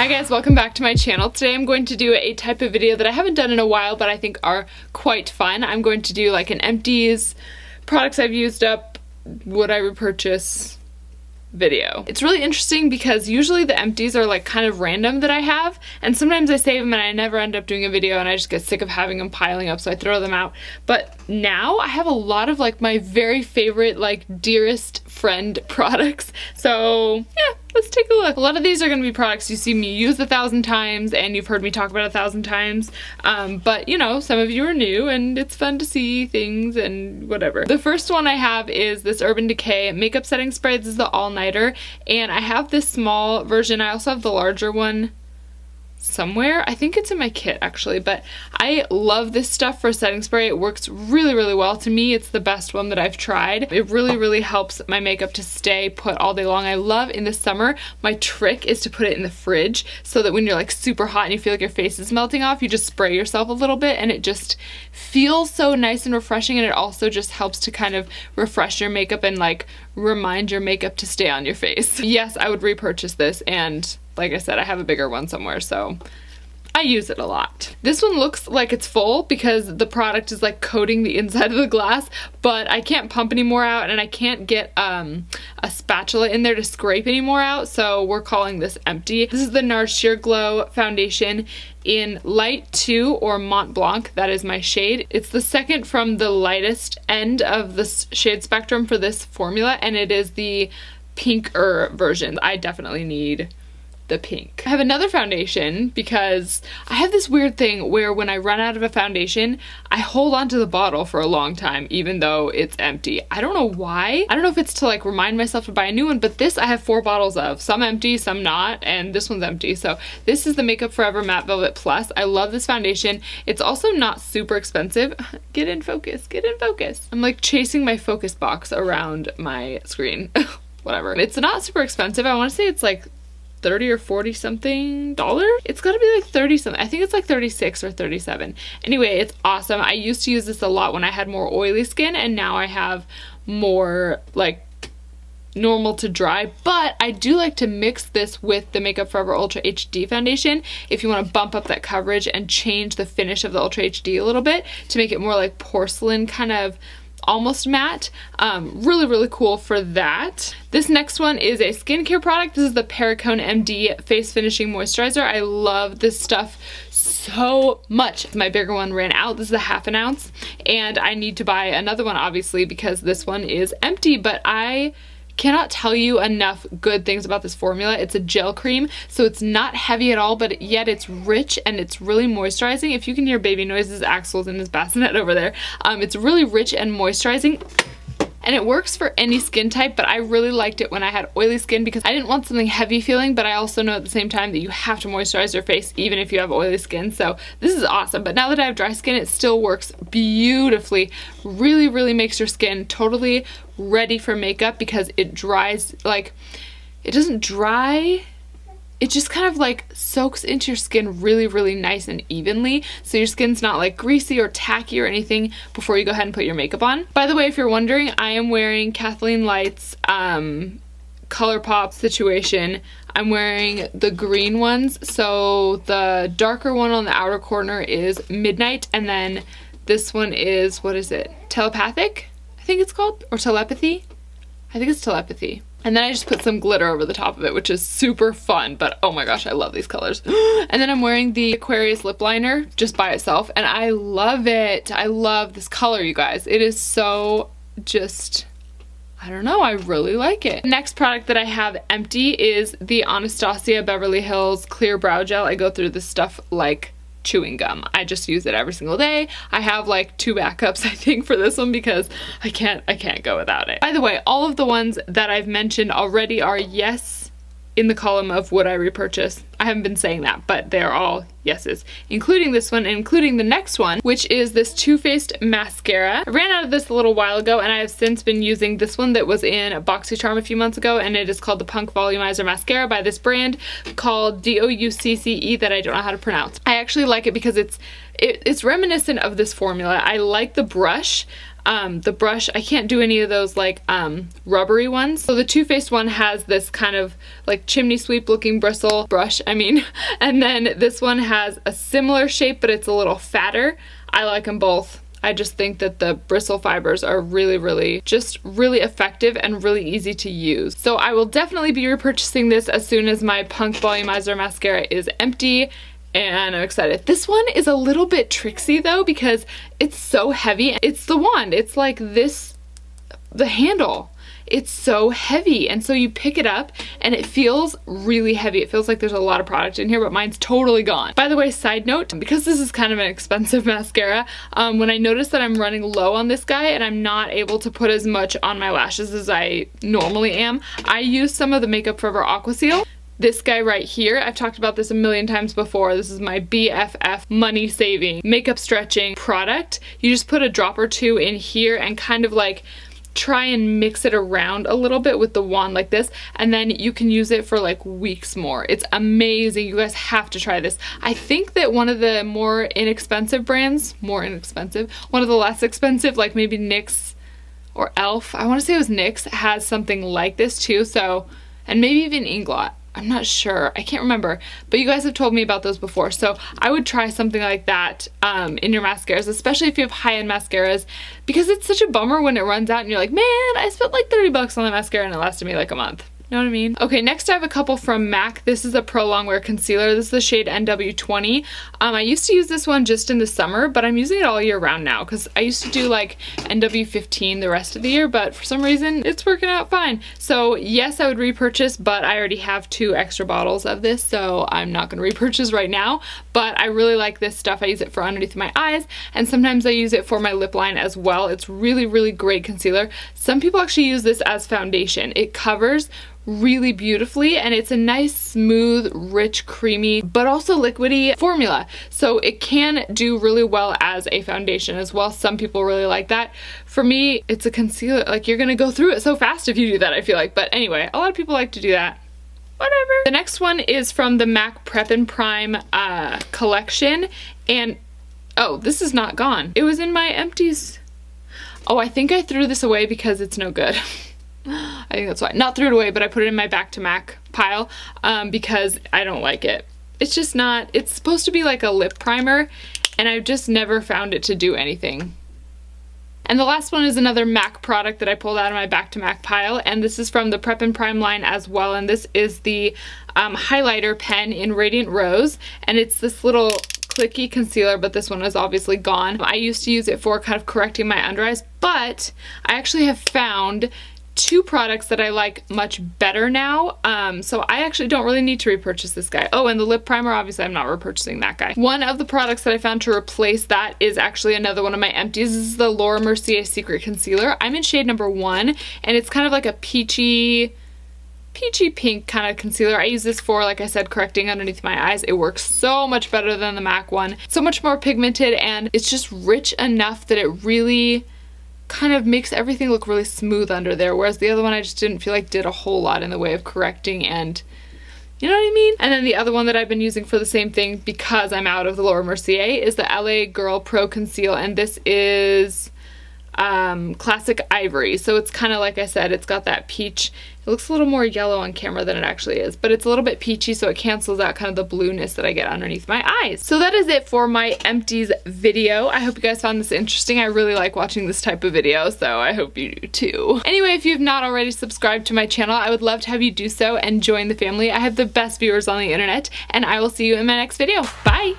Hi guys, welcome back to my channel. Today I'm going to do a type of video that I haven't done in a while but I think are quite fun. I'm going to do like an empties, products I've used up, would I repurchase video. It's really interesting because usually the empties are like kind of random that I have, and sometimes I save them and I never end up doing a video and I just get sick of having them piling up so I throw them out. But now I have a lot of like my very favorite like dearest friend products. So yeah, let's take a look. A lot of these are going to be products you see me use 1,000 times and you've heard me talk about 1,000 times. But you know, some of you are new and it's fun to see things and whatever. The first one I have is this Urban Decay makeup setting spray. This is the all-nighter, and I have this small version. I also have the larger one somewhere. I think it's in my kit actually, but I love this stuff for setting spray. It works really well. To me, it's the best one that I've tried. It really helps my makeup to stay put all day long. I love in the summer, my trick is to put it in the fridge so that when you're like super hot and you feel like your face is melting off, you just spray yourself a little bit and it just feels so nice and refreshing, and it also just helps to kind of refresh your makeup and like remind your makeup to stay on your face. Yes, I would repurchase this, and like I said, I have a bigger one somewhere, so I use it a lot. This one looks like it's full because the product is like coating the inside of the glass, but I can't pump any more out and I can't get a spatula in there to scrape any more out, so we're calling this empty. This is the NARS Sheer Glow Foundation in Light 2 or Mont Blanc. That is my shade. It's the second from the lightest end of the shade spectrum for this formula, and it is the pinker version. I definitely need the pink. I have another foundation because I have this weird thing where when I run out of a foundation, I hold onto the bottle for a long time even though it's empty. I don't know why. I don't know if it's to like remind myself to buy a new one, but this I have 4 bottles of. Some empty, some not, and this one's empty. So this is the Makeup Forever Matte Velvet Plus. I love this foundation. It's also not super expensive. Get in focus, get in focus. I'm like chasing my focus box around my screen. Whatever. It's not super expensive. I want to say it's like 30 or 40 something dollars. It's gotta be like 30 something. I think it's like 36 or 37. Anyway, it's awesome. I used to use this a lot when I had more oily skin, and now I have more like normal to dry, but I do like to mix this with the Makeup Forever Ultra HD foundation if you want to bump up that coverage and change the finish of the Ultra HD a little bit to make it more like porcelain, kind of almost matte. Really cool for that. This next one is a skincare product. This is the Perricone MD Face Finishing Moisturizer. I love this stuff so much. My bigger one ran out. This is a ½ ounce, and I need to buy another one obviously because this one is empty, but I cannot tell you enough good things about this formula. It's a gel cream, so it's not heavy at all, but yet it's rich and it's really moisturizing. If you can hear baby noises, Axel's in his bassinet over there. It's really rich and moisturizing, and it works for any skin type, but I really liked it when I had oily skin because I didn't want something heavy feeling, but I also know at the same time that you have to moisturize your face even if you have oily skin, so this is awesome. But now that I have dry skin, it still works beautifully. Really makes your skin totally ready for makeup because it dries, like, it doesn't dry, it just kind of like soaks into your skin really nice and evenly, so your skin's not like greasy or tacky or anything before you go ahead and put your makeup on. By the way, if you're wondering, I am wearing Kathleen Light's ColourPop situation. I'm wearing the green ones, so the darker one on the outer corner is Midnight, and then this one is, what is it? Telepathic, I think it's called, or Telepathy? I think it's Telepathy. And then I just put some glitter over the top of it, which is super fun, but oh my gosh, I love these colors. And then I'm wearing the Aquarius lip liner just by itself, and I love it. I love this color, you guys. It is so just, I don't know, I really like it. The next product that I have empty is the Anastasia Beverly Hills Clear Brow Gel. I go through this stuff like chewing gum. I just use it every single day. I have like 2 backups I think for this one because I can't go without it. By the way, all of the ones that I've mentioned already are yes in the column of would I repurchase. I haven't been saying that, but they're all yeses, including this one and including the next one, which is this Too Faced mascara. I ran out of this a little while ago, and I have since been using this one that was in BoxyCharm a few months ago, and it is called the Punk Volumizer Mascara by this brand called DOUCCE that I don't know how to pronounce. I actually like it because it's reminiscent of this formula. I like the brush. The brush, I can't do any of those like rubbery ones. So the Too Faced one has this kind of like chimney sweep looking bristle brush, and then this one has a similar shape, but it's a little fatter. I like them both. I just think that the bristle fibers are really effective and really easy to use. So I will definitely be repurchasing this as soon as my Punk Volumizer mascara is empty, and I'm excited. This one is a little bit tricksy though because it's so heavy. It's the wand. It's like this, the handle. It's so heavy, and so you pick it up and it feels really heavy. It feels like there's a lot of product in here, but mine's totally gone. By the way, side note, because this is kind of an expensive mascara, when I notice that I'm running low on this guy and I'm not able to put as much on my lashes as I normally am, I use some of the Makeup Forever Aqua Seal. This guy right here, I've talked about this a million times before. This is my BFF money saving makeup stretching product. You just put a drop or two in here and kind of like try and mix it around a little bit with the wand like this, and then you can use it for like weeks more. It's amazing. You guys have to try this. I think that one of the more inexpensive brands, one of the less expensive, like maybe NYX or e.l.f., I want to say it was NYX, has something like this too. So, and maybe even Inglot. I'm not sure. I can't remember. But you guys have told me about those before. So I would try something like that in your mascaras, especially if you have high-end mascaras, because it's such a bummer when it runs out and you're like, man, I spent like 30 bucks on the mascara and it lasted me like a month. You know what I mean? Okay, next I have a couple from MAC. This is a Pro Longwear Concealer. This is the shade NW20. I used to use this one just in the summer, but I'm using it all year round now because I used to do like NW15 the rest of the year, but for some reason it's working out fine. So yes, I would repurchase, but I already have 2 extra bottles of this, so I'm not going to repurchase right now. But I really like this stuff. I use it for underneath my eyes, and sometimes I use it for my lip line as well. It's really great concealer. Some people actually use this as foundation. It covers really beautifully, and it's a nice, smooth, rich, creamy, but also liquidy formula. So it can do really well as a foundation as well. Some people really like that. For me, it's a concealer. Like, you're gonna go through it so fast if you do that, I feel like. But anyway, a lot of people like to do that. Whatever. The next one is from the MAC Prep and Prime collection, and oh, this is not gone. It was in my empties. Oh, I think I threw this away because it's no good. I think that's why. Not threw it away, but I put it in my back to MAC pile because I don't like it. It's just not, it's supposed to be like a lip primer, and I've just never found it to do anything. And the last one is another MAC product that I pulled out of my back to MAC pile, and this is from the Prep and Prime line as well, and this is the highlighter pen in Radiant Rose, and it's this little clicky concealer, but this one is obviously gone. I used to use it for kind of correcting my under eyes, but I actually have found 2 products that I like much better now, so I actually don't really need to repurchase this guy. Oh, and the lip primer, obviously I'm not repurchasing that guy. One of the products that I found to replace that is actually another one of my empties. This is the Laura Mercier Secret Concealer. I'm in shade number 1, and it's kind of like a peachy pink kind of concealer. I use this for, like I said, correcting underneath my eyes. It works so much better than the MAC one. So much more pigmented, and it's just rich enough that it really kind of makes everything look really smooth under there, whereas the other one I just didn't feel like did a whole lot in the way of correcting, and you know what I mean? And then the other one that I've been using for the same thing because I'm out of the Laura Mercier is the LA Girl Pro Conceal, and this is Classic Ivory. So it's kind of, like I said, it's got that peach. It looks a little more yellow on camera than it actually is, but it's a little bit peachy, so it cancels out kind of the blueness that I get underneath my eyes. So that is it for my empties video. I hope you guys found this interesting. I really like watching this type of video, so I hope you do too. Anyway, if you've not already subscribed to my channel, I would love to have you do so and join the family. I have the best viewers on the internet, and I will see you in my next video. Bye!